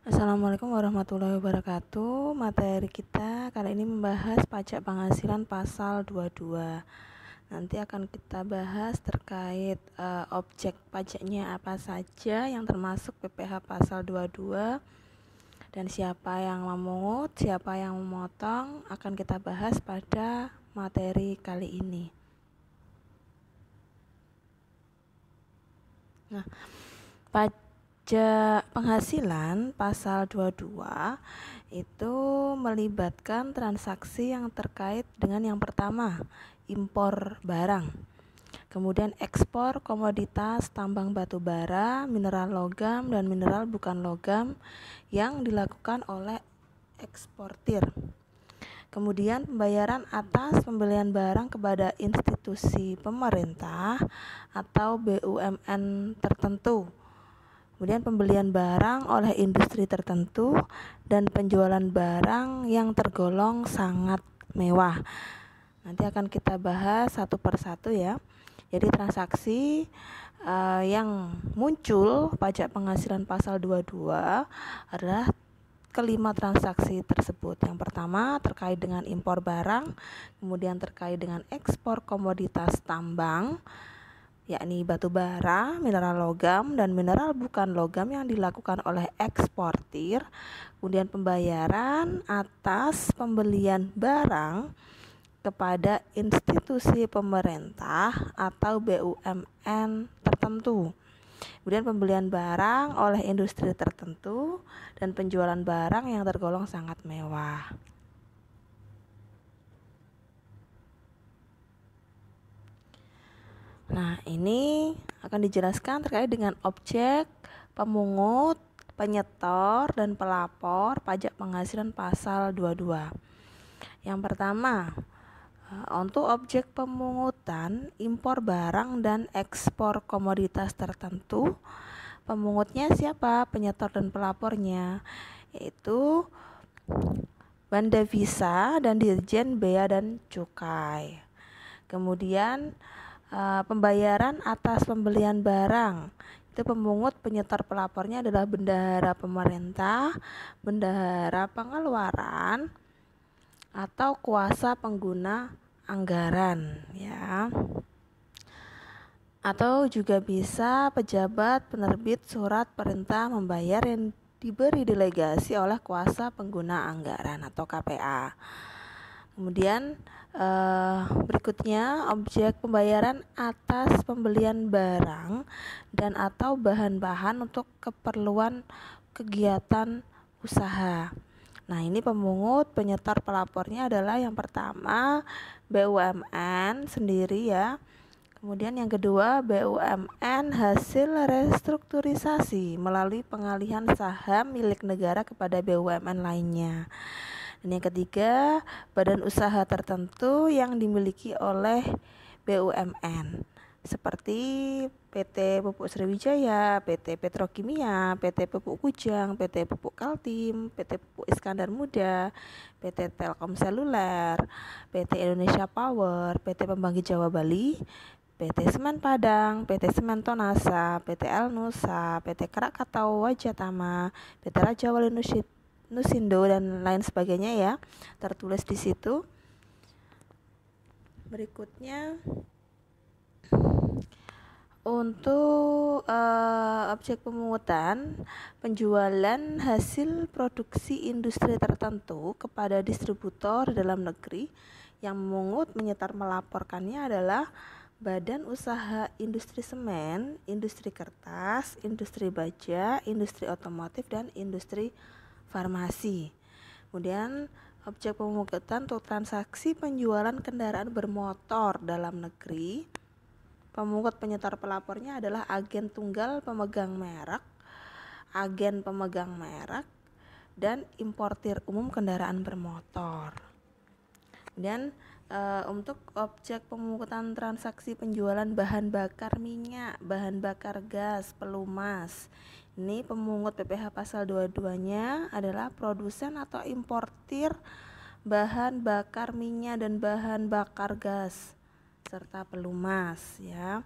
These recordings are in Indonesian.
Assalamualaikum warahmatullahi wabarakatuh. Materi kita kali ini membahas pajak penghasilan pasal 22. Nanti akan kita bahas terkait objek pajaknya apa saja yang termasuk PPh pasal 22 dan siapa yang memungut, siapa yang memotong akan kita bahas pada materi kali ini. Nah, pajak penghasilan pasal 22 itu melibatkan transaksi yang terkait dengan yang pertama, impor barang. Kemudian ekspor komoditas tambang batu bara, mineral logam dan mineral bukan logam yang dilakukan oleh eksportir. Kemudian pembayaran atas pembelian barang kepada institusi pemerintah atau BUMN tertentu. Kemudian pembelian barang oleh industri tertentu dan penjualan barang yang tergolong sangat mewah. Nanti akan kita bahas satu persatu ya. Jadi transaksi yang muncul pajak penghasilan pasal 22 adalah kelima transaksi tersebut. Yang pertama terkait dengan impor barang, kemudian terkait dengan ekspor komoditas tambang, yakni batu bara, mineral logam, dan mineral bukan logam yang dilakukan oleh eksportir. Kemudian pembayaran atas pembelian barang kepada institusi pemerintah atau BUMN tertentu. Kemudian pembelian barang oleh industri tertentu dan penjualan barang yang tergolong sangat mewah. Nah, ini akan dijelaskan terkait dengan objek, pemungut, penyetor, dan pelapor pajak penghasilan pasal 22. Yang pertama, untuk objek pemungutan impor barang dan ekspor komoditas tertentu, pemungutnya siapa? Penyetor dan pelapornya, yaitu Bandavisa dan Dirjen Bea dan Cukai. Kemudian pembayaran atas pembelian barang, itu pemungut, penyetor, pelapornya adalah bendahara pemerintah, bendahara pengeluaran, atau kuasa pengguna anggaran ya. Atau juga bisa pejabat penerbit surat perintah membayar yang diberi delegasi oleh kuasa pengguna anggaran atau KPA. Kemudian berikutnya objek pembayaran atas pembelian barang dan atau bahan-bahan untuk keperluan kegiatan usaha. Nah, ini pemungut, penyetor, pelapornya adalah yang pertama BUMN sendiri ya. Kemudian yang kedua BUMN hasil restrukturisasi melalui pengalihan saham milik negara kepada BUMN lainnya. Dan yang ketiga, badan usaha tertentu yang dimiliki oleh BUMN seperti PT Pupuk Sriwijaya, PT Petrokimia, PT Pupuk Kujang, PT Pupuk Kaltim, PT Pupuk Iskandar Muda, PT Telkom Seluler, PT Indonesia Power, PT Pembangkit Jawa Bali, PT Semen Padang, PT Semen Tonasa, PT El Nusa, PT Krakatau Wajatama, PT Raja Wali Nusindo dan lain sebagainya ya, tertulis di situ. Berikutnya untuk objek pemungutan, penjualan hasil produksi industri tertentu kepada distributor dalam negeri, yang memungut, menyetor, melaporkannya adalah Badan Usaha Industri Semen, Industri Kertas, Industri Baja, Industri Otomotif, dan Industri Farmasi. Kemudian objek pemungutan untuk transaksi penjualan kendaraan bermotor dalam negeri, pemungut, penyetor, pelapornya adalah agen tunggal pemegang merek, agen pemegang merek, dan importir umum kendaraan bermotor. Kemudian untuk objek pemungutan transaksi penjualan bahan bakar minyak, bahan bakar gas, pelumas, ini pemungut PPh pasal 22-nya adalah produsen atau importir bahan bakar minyak dan bahan bakar gas serta pelumas ya.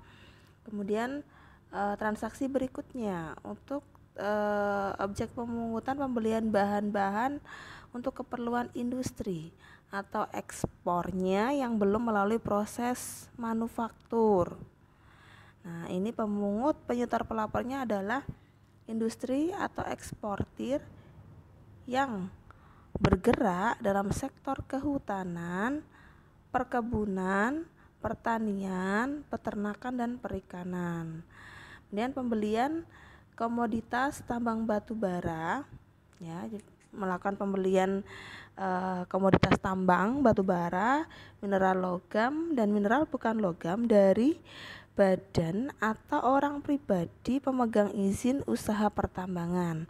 Kemudian transaksi berikutnya untuk objek pemungutan pembelian bahan-bahan untuk keperluan industri atau ekspornya yang belum melalui proses manufaktur. Nah, ini pemungut penyetor pelapornya adalah industri atau eksportir yang bergerak dalam sektor kehutanan, perkebunan, pertanian, peternakan, dan perikanan. Kemudian pembelian komoditas tambang batu bara, ya, melakukan pembelian komoditas tambang batu bara, mineral logam, dan mineral bukan logam dari badan atau orang pribadi pemegang izin usaha pertambangan.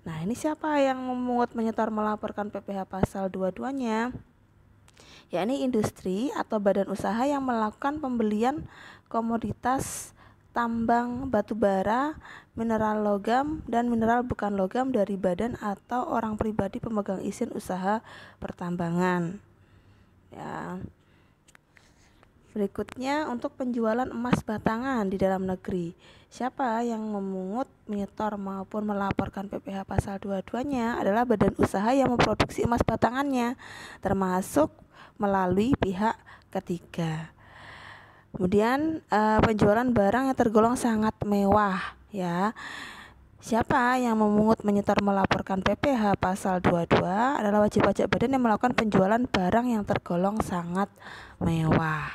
Nah, ini siapa yang memungut, menyetor, melaporkan PPh pasal 22-nya? Yakni industri atau badan usaha yang melakukan pembelian komoditas tambang batu bara, mineral logam, dan mineral bukan logam dari badan atau orang pribadi pemegang izin usaha pertambangan. Ya. Berikutnya untuk penjualan emas batangan di dalam negeri. Siapa yang memungut, menyetor maupun melaporkan PPh pasal 22-nya adalah badan usaha yang memproduksi emas batangannya, termasuk melalui pihak ketiga. Kemudian penjualan barang yang tergolong sangat mewah, ya. Siapa yang memungut, menyetor, melaporkan PPh pasal 22 adalah wajib pajak badan yang melakukan penjualan barang yang tergolong sangat mewah.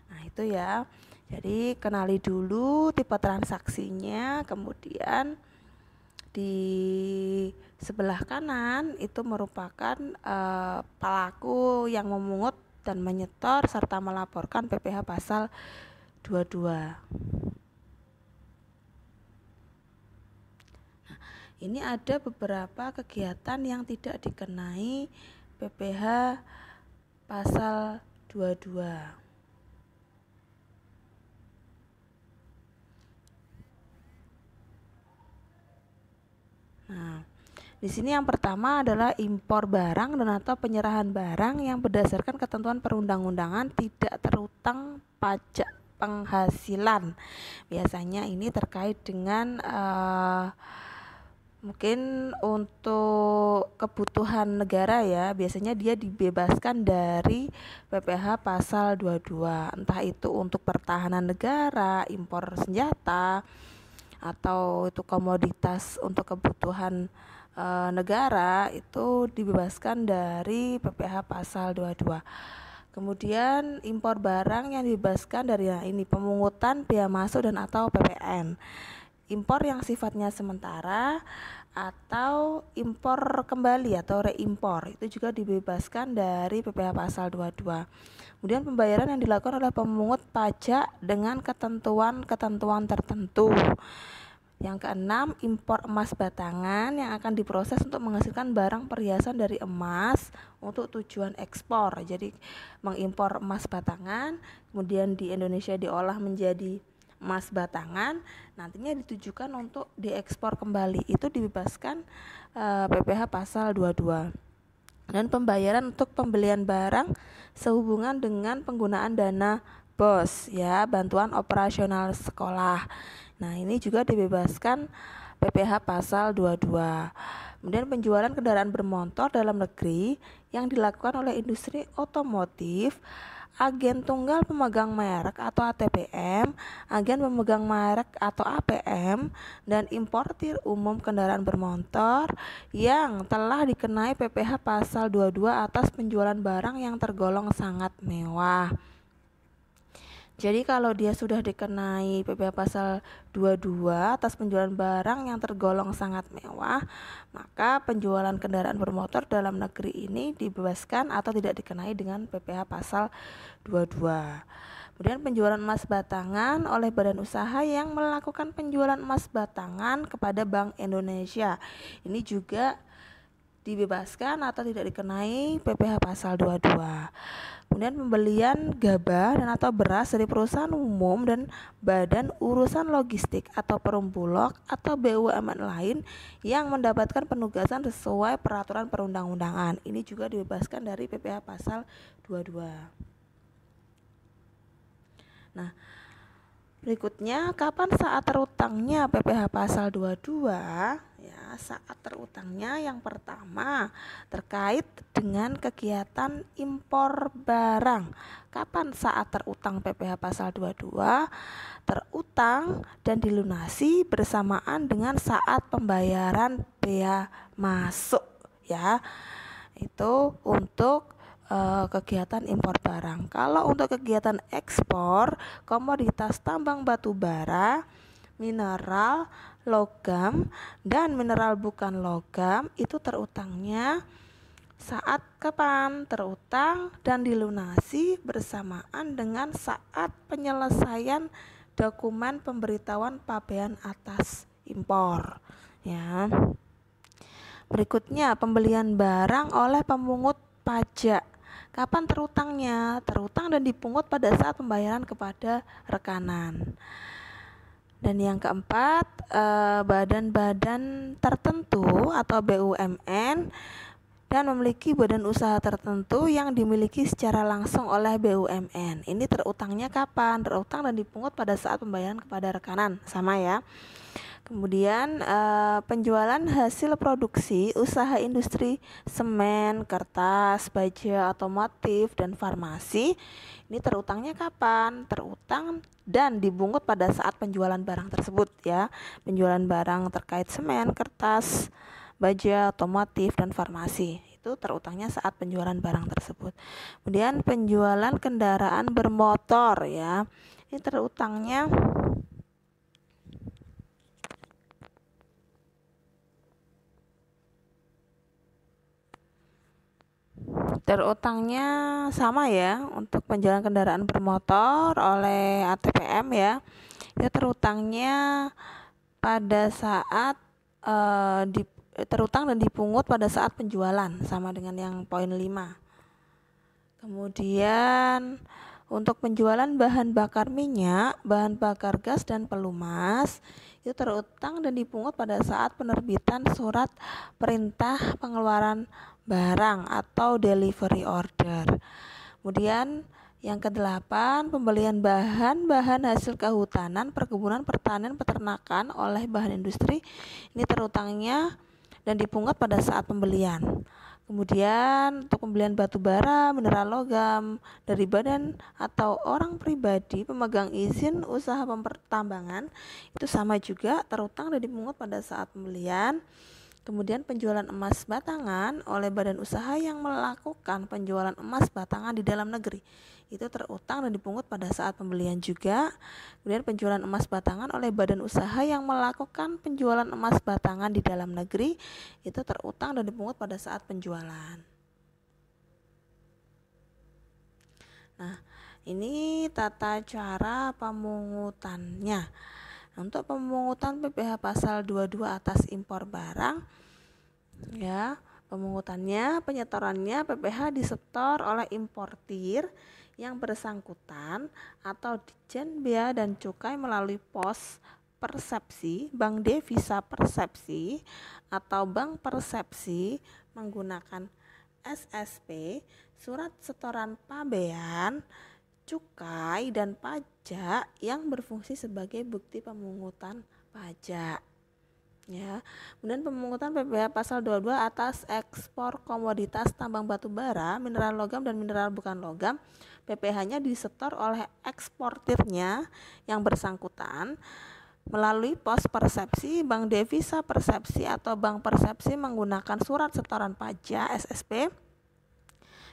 Nah, itu ya. Jadi kenali dulu tipe transaksinya, kemudian di sebelah kanan itu merupakan pelaku yang memungut dan menyetor serta melaporkan PPh pasal 22. Ini ada beberapa kegiatan yang tidak dikenai PPh pasal 22. Nah, di sini yang pertama adalah impor barang dan atau penyerahan barang yang berdasarkan ketentuan perundang-undangan tidak terutang pajak penghasilan. Biasanya ini terkait dengan mungkin untuk kebutuhan negara, ya. Biasanya dia dibebaskan dari PPh pasal 22, entah itu untuk pertahanan negara, impor senjata, atau itu komoditas untuk kebutuhan negara, itu dibebaskan dari PPh pasal 22. Kemudian impor barang yang dibebaskan dari ini pemungutan biaya masuk dan atau PPN. Impor yang sifatnya sementara atau impor kembali atau reimpor itu juga dibebaskan dari PPh pasal 22. Kemudian pembayaran yang dilakukan oleh pemungut pajak dengan ketentuan-ketentuan tertentu. Yang keenam, impor emas batangan yang akan diproses untuk menghasilkan barang perhiasan dari emas untuk tujuan ekspor. Jadi mengimpor emas batangan, kemudian di Indonesia diolah menjadi emas batangan, nantinya ditujukan untuk diekspor kembali, itu dibebaskan PPh pasal 22. Dan pembayaran untuk pembelian barang sehubungan dengan penggunaan dana BOS, ya, bantuan operasional sekolah. Nah, ini juga dibebaskan PPh pasal 22. Kemudian penjualan kendaraan bermotor dalam negeri yang dilakukan oleh industri otomotif, agen tunggal pemegang merek atau ATPM, agen pemegang merek atau APM, dan importir umum kendaraan bermotor yang telah dikenai PPh pasal 22 atas penjualan barang yang tergolong sangat mewah. Jadi kalau dia sudah dikenai PPh pasal 22 atas penjualan barang yang tergolong sangat mewah, maka penjualan kendaraan bermotor dalam negeri ini dibebaskan atau tidak dikenai dengan PPh pasal 22. Kemudian penjualan emas batangan oleh badan usaha yang melakukan penjualan emas batangan kepada Bank Indonesia. Ini juga dibebaskan atau tidak dikenai PPh pasal 22. Kemudian pembelian gabah dan atau beras dari perusahaan umum dan badan urusan logistik atau perum bulog atau BUMN lain yang mendapatkan penugasan sesuai peraturan perundang-undangan. Ini juga dibebaskan dari PPh pasal 22. Nah, Berikutnya, kapan saat terutangnya PPh pasal 22? Ya, saat terutangnya yang pertama terkait dengan kegiatan impor barang. Kapan saat terutang PPh pasal 22? Terutang dan dilunasi bersamaan dengan saat pembayaran bea masuk, ya. Itu untuk kegiatan impor barang. Kalau untuk kegiatan ekspor komoditas tambang batu bara, mineral, logam, dan mineral bukan logam, itu terutangnya saat kapan? Terutang dan dilunasi bersamaan dengan saat penyelesaian dokumen pemberitahuan pabean atas impor, ya. Berikutnya, pembelian barang oleh pemungut pajak. Kapan terutangnya? Terutang dan dipungut pada saat pembayaran kepada rekanan. Dan yang keempat, badan-badan tertentu atau BUMN dan memiliki badan usaha tertentu yang dimiliki secara langsung oleh BUMN. Ini terutangnya kapan? Terutang dan dipungut pada saat pembayaran kepada rekanan, sama ya. Kemudian penjualan hasil produksi usaha industri semen, kertas, baja, otomotif, dan farmasi. Ini terutangnya kapan? Terutang dan dibungut pada saat penjualan barang tersebut, ya. Penjualan barang terkait semen, kertas, baja, otomotif, dan farmasi. Itu terutangnya saat penjualan barang tersebut. Kemudian penjualan kendaraan bermotor, ya. Ini terutangnya sama ya, untuk penjualan kendaraan bermotor oleh ATPM, ya. Itu terutangnya pada saat terutang dan dipungut pada saat penjualan, sama dengan yang poin 5. Kemudian untuk penjualan bahan bakar minyak, bahan bakar gas, dan pelumas, itu terutang dan dipungut pada saat penerbitan surat perintah pengeluaran barang atau delivery order. Kemudian yang ke-8, pembelian bahan-bahan hasil kehutanan, perkebunan, pertanian, peternakan oleh bahan industri. Ini terutangnya dan dipungut pada saat pembelian. Kemudian untuk pembelian batu bara, mineral logam dari badan atau orang pribadi pemegang izin usaha pertambangan, itu sama juga terutang dan dipungut pada saat pembelian. Kemudian penjualan emas batangan oleh badan usaha yang melakukan penjualan emas batangan di dalam negeri, itu terutang dan dipungut pada saat pembelian juga. Kemudian penjualan emas batangan oleh badan usaha yang melakukan penjualan emas batangan di dalam negeri, itu terutang dan dipungut pada saat penjualan. Nah, ini tata cara pemungutannya. Untuk pemungutan PPh pasal 22 atas impor barang, ya, pemungutannya, penyetorannya PPh disetor oleh importir yang bersangkutan atau Ditjen Bea dan Cukai melalui pos persepsi, bank devisa persepsi, atau bank persepsi menggunakan SSP, surat setoran pabean, cukai, dan pajak yang berfungsi sebagai bukti pemungutan pajak, ya. Kemudian pemungutan PPh pasal 22 atas ekspor komoditas tambang batu bara, mineral logam, dan mineral bukan logam, PPh-nya disetor oleh eksportirnya yang bersangkutan melalui pos persepsi, bank devisa persepsi, atau bank persepsi menggunakan surat setoran pajak SSP,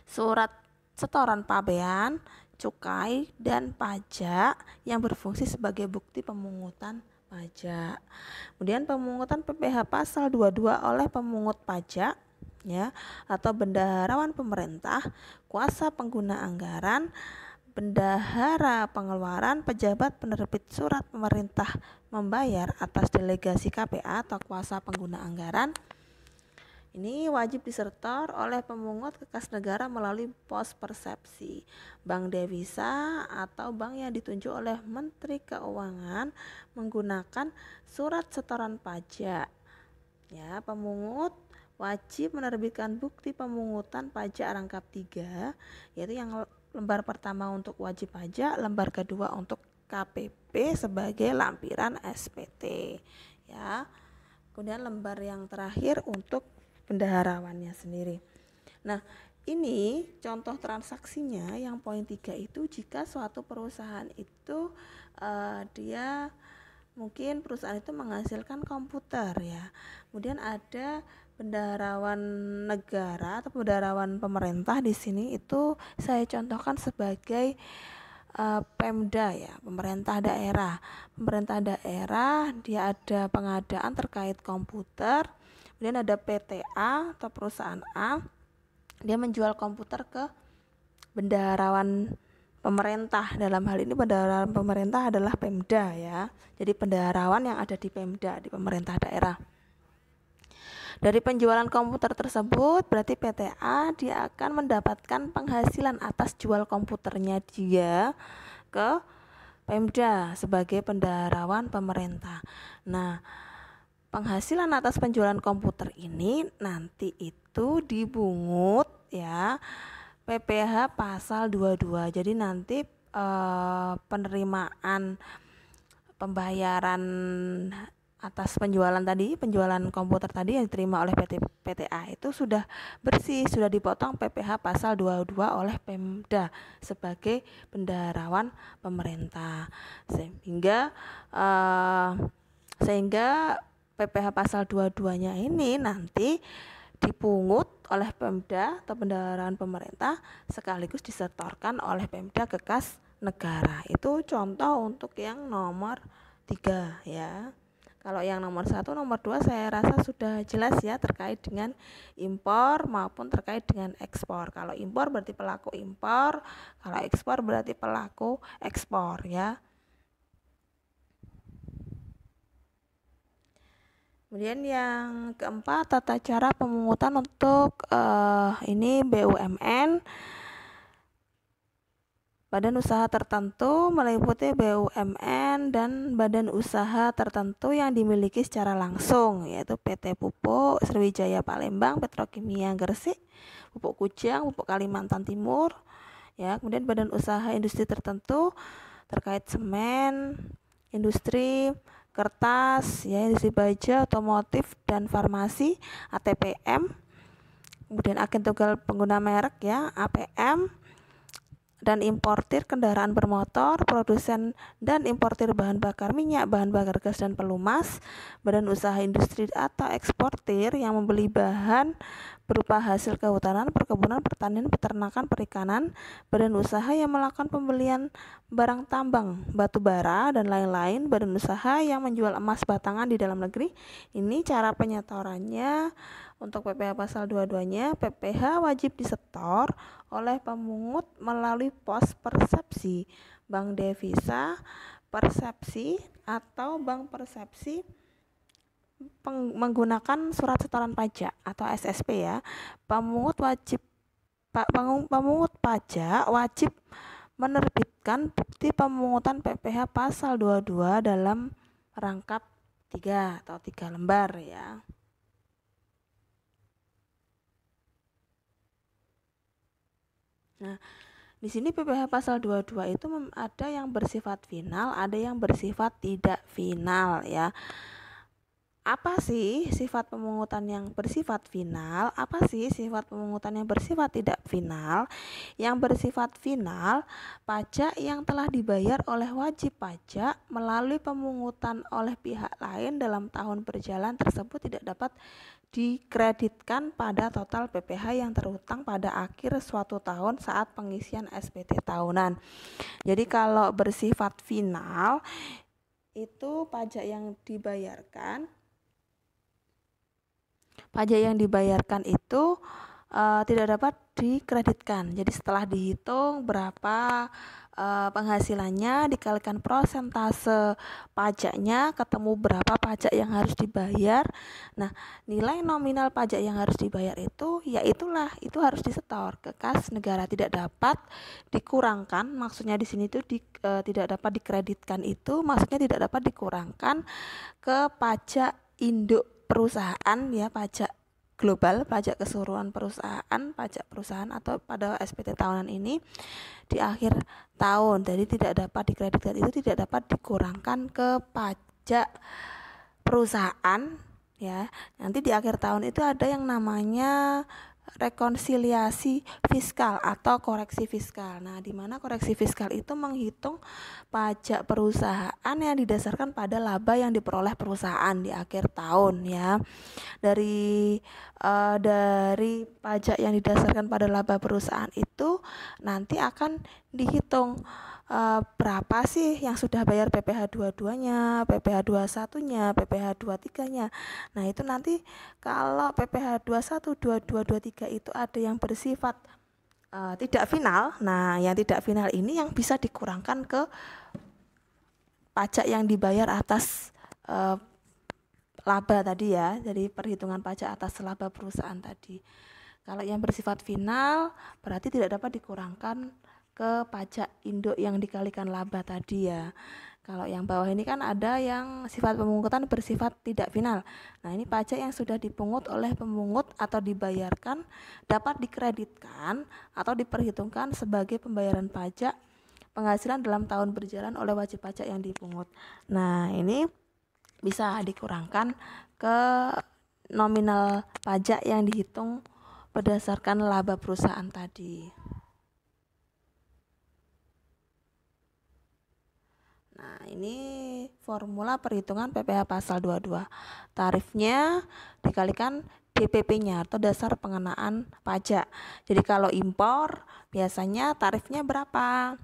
surat setoran pabean, cukai, dan pajak yang berfungsi sebagai bukti pemungutan pajak. Kemudian pemungutan PPh pasal 22 oleh pemungut pajak, ya, atau bendaharawan pemerintah, kuasa pengguna anggaran, bendahara pengeluaran, pejabat penerbit surat pemerintah membayar atas delegasi KPA atau kuasa pengguna anggaran. Ini wajib disetor oleh pemungut ke kas negara melalui pos persepsi, bank devisa, atau bank yang ditunjuk oleh Menteri Keuangan menggunakan surat setoran pajak. Ya, pemungut wajib menerbitkan bukti pemungutan pajak rangkap 3, yaitu yang lembar pertama untuk wajib pajak, lembar kedua untuk KPP sebagai lampiran SPT ya. Kemudian lembar yang terakhir untuk bendaharawannya sendiri. Nah, ini contoh transaksinya yang poin 3 itu jika suatu perusahaan itu dia mungkin perusahaan itu menghasilkan komputer ya. Kemudian ada bendaharawan negara atau bendaharawan pemerintah di sini itu saya contohkan sebagai Pemda ya, pemerintah daerah. Pemerintah daerah dia ada pengadaan terkait komputer. Kemudian ada PTA atau perusahaan A, dia menjual komputer ke bendaharawan pemerintah. Dalam hal ini bendaharawan pemerintah adalah Pemda ya. Jadi bendaharawan yang ada di Pemda, di pemerintah daerah. Dari penjualan komputer tersebut berarti PTA dia akan mendapatkan penghasilan atas jual komputernya dia ke Pemda sebagai bendaharawan pemerintah. Nah, penghasilan atas penjualan komputer ini nanti itu dibungut ya PPh pasal 22. Jadi nanti penerimaan pembayaran atas penjualan komputer tadi yang diterima oleh PTA itu sudah bersih, sudah dipotong PPh pasal 22 oleh Pemda sebagai bendaharawan pemerintah. Sehingga PPh pasal 22-nya ini nanti dipungut oleh Pemda atau bendaharawan pemerintah sekaligus disetorkan oleh Pemda ke kas negara. Itu contoh untuk yang nomor 3 ya. Kalau yang nomor 1, nomor 2 saya rasa sudah jelas ya terkait dengan impor maupun terkait dengan ekspor. Kalau impor berarti pelaku impor, kalau ekspor berarti pelaku ekspor ya. Kemudian yang keempat, tata cara pemungutan untuk ini BUMN. Badan usaha tertentu meliputi BUMN dan badan usaha tertentu yang dimiliki secara langsung, yaitu PT Pupuk Sriwijaya Palembang, Petrokimia Gresik, Pupuk Kujang, Pupuk Kalimantan Timur. Ya, kemudian badan usaha industri tertentu terkait semen, industri kertas, ya, industri baja, otomotif dan farmasi, ATPM. Kemudian agen tunggal pengguna merek ya, APM. Dan importir kendaraan bermotor, produsen dan importir bahan bakar minyak, bahan bakar gas dan pelumas, badan usaha industri atau eksportir yang membeli bahan berupa hasil kehutanan, perkebunan, pertanian, peternakan, perikanan, badan usaha yang melakukan pembelian barang tambang, batu bara dan lain-lain, badan usaha yang menjual emas batangan di dalam negeri. Ini cara penyetorannya. Untuk PPh pasal 22-nya, PPh wajib disetor oleh pemungut melalui pos persepsi, bank devisa persepsi atau bank persepsi menggunakan surat setoran pajak atau SSP ya. Pemungut pajak wajib menerbitkan bukti pemungutan PPh pasal 22 dalam rangkap 3 atau 3 lembar ya. Nah, di sini PPh pasal 22 itu ada yang bersifat final, ada yang bersifat tidak final ya. Apa sih sifat pemungutan yang bersifat final? Apa sih sifat pemungutan yang bersifat tidak final? Yang bersifat final, pajak yang telah dibayar oleh wajib pajak melalui pemungutan oleh pihak lain dalam tahun berjalan tersebut tidak dapat dikreditkan pada total PPh yang terhutang pada akhir suatu tahun saat pengisian SPT tahunan. Jadi kalau bersifat final itu pajak yang dibayarkan itu tidak dapat dikreditkan. Jadi setelah dihitung berapa penghasilannya, dikalikan prosentase pajaknya, ketemu berapa pajak yang harus dibayar. Nah, nilai nominal pajak yang harus dibayar itu itu harus disetor ke kas negara, tidak dapat dikurangkan. Maksudnya di sini itu tidak dapat dikreditkan, itu maksudnya tidak dapat dikurangkan ke pajak induk perusahaan ya, pajak global, pajak keseluruhan perusahaan, pajak perusahaan atau pada SPT tahunan ini di akhir tahun. Jadi tidak dapat dikreditkan, itu tidak dapat dikurangkan ke pajak perusahaan ya. Nanti di akhir tahun itu ada yang namanya rekonsiliasi fiskal atau koreksi fiskal. Nah, di mana koreksi fiskal itu menghitung pajak perusahaan yang didasarkan pada laba yang diperoleh perusahaan di akhir tahun ya. Dari pajak yang didasarkan pada laba perusahaan itu nanti akan dihitung berapa sih yang sudah bayar PPh 22-nya, PPh 21-nya, PPh 23-nya. Nah, itu nanti kalau PPh 21, 22, 23 itu ada yang bersifat tidak final. Nah, yang tidak final ini yang bisa dikurangkan ke pajak yang dibayar atas laba tadi ya, dari perhitungan pajak atas laba perusahaan tadi. Kalau yang bersifat final berarti tidak dapat dikurangkan ke pajak induk yang dikalikan laba tadi ya. Kalau yang bawah ini kan ada yang sifat pemungutan bersifat tidak final. Nah, ini pajak yang sudah dipungut oleh pemungut atau dibayarkan dapat dikreditkan atau diperhitungkan sebagai pembayaran pajak penghasilan dalam tahun berjalan oleh wajib pajak yang dipungut. Nah, ini bisa dikurangkan ke nominal pajak yang dihitung berdasarkan laba perusahaan tadi. Nah, ini formula perhitungan PPh pasal 22. Tarifnya dikalikan DPP-nya atau dasar pengenaan pajak. Jadi kalau impor biasanya tarifnya berapa?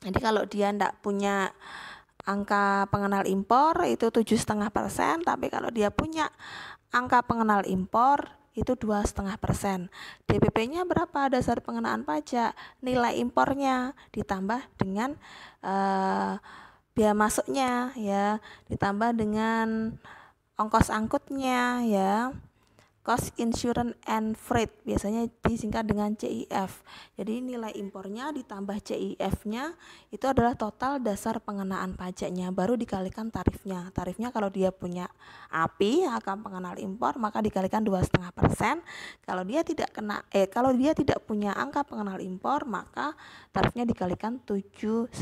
Jadi kalau dia tidak punya angka pengenal impor itu 7,5%, tapi kalau dia punya angka pengenal impor itu 2,5%. DPP-nya berapa dasar pengenaan pajak? Nilai impornya ditambah dengan biaya masuknya ya, ditambah dengan ongkos angkutnya ya, cost insurance and freight, biasanya disingkat dengan CIF. Jadi nilai impornya ditambah CIF-nya itu adalah total dasar pengenaan pajaknya, baru dikalikan tarifnya. Tarifnya kalau dia punya API akan pengenal impor maka dikalikan 2,5%. Kalau dia tidak punya angka pengenal impor maka tarifnya dikalikan 7,5%.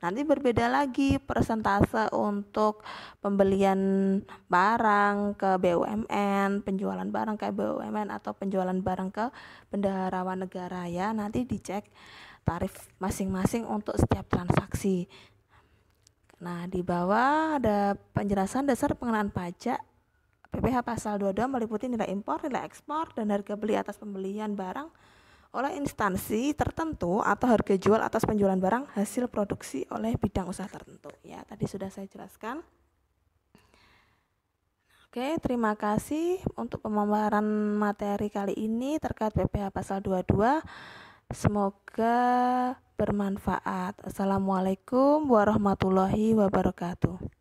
Nanti berbeda lagi persentase untuk pembelian barang ke BUMN, penjualan barang ke BUMN atau penjualan barang ke bendaharawan negara ya. Nanti dicek tarif masing-masing untuk setiap transaksi. Nah, di bawah ada penjelasan dasar pengenaan pajak PPh pasal 22 meliputi nilai impor, nilai ekspor, dan harga beli atas pembelian barang oleh instansi tertentu atau harga jual atas penjualan barang hasil produksi oleh bidang usaha tertentu. Ya, tadi sudah saya jelaskan. Oke, terima kasih untuk pemaparan materi kali ini terkait PPh pasal 22. Semoga bermanfaat. Assalamualaikum warahmatullahi wabarakatuh.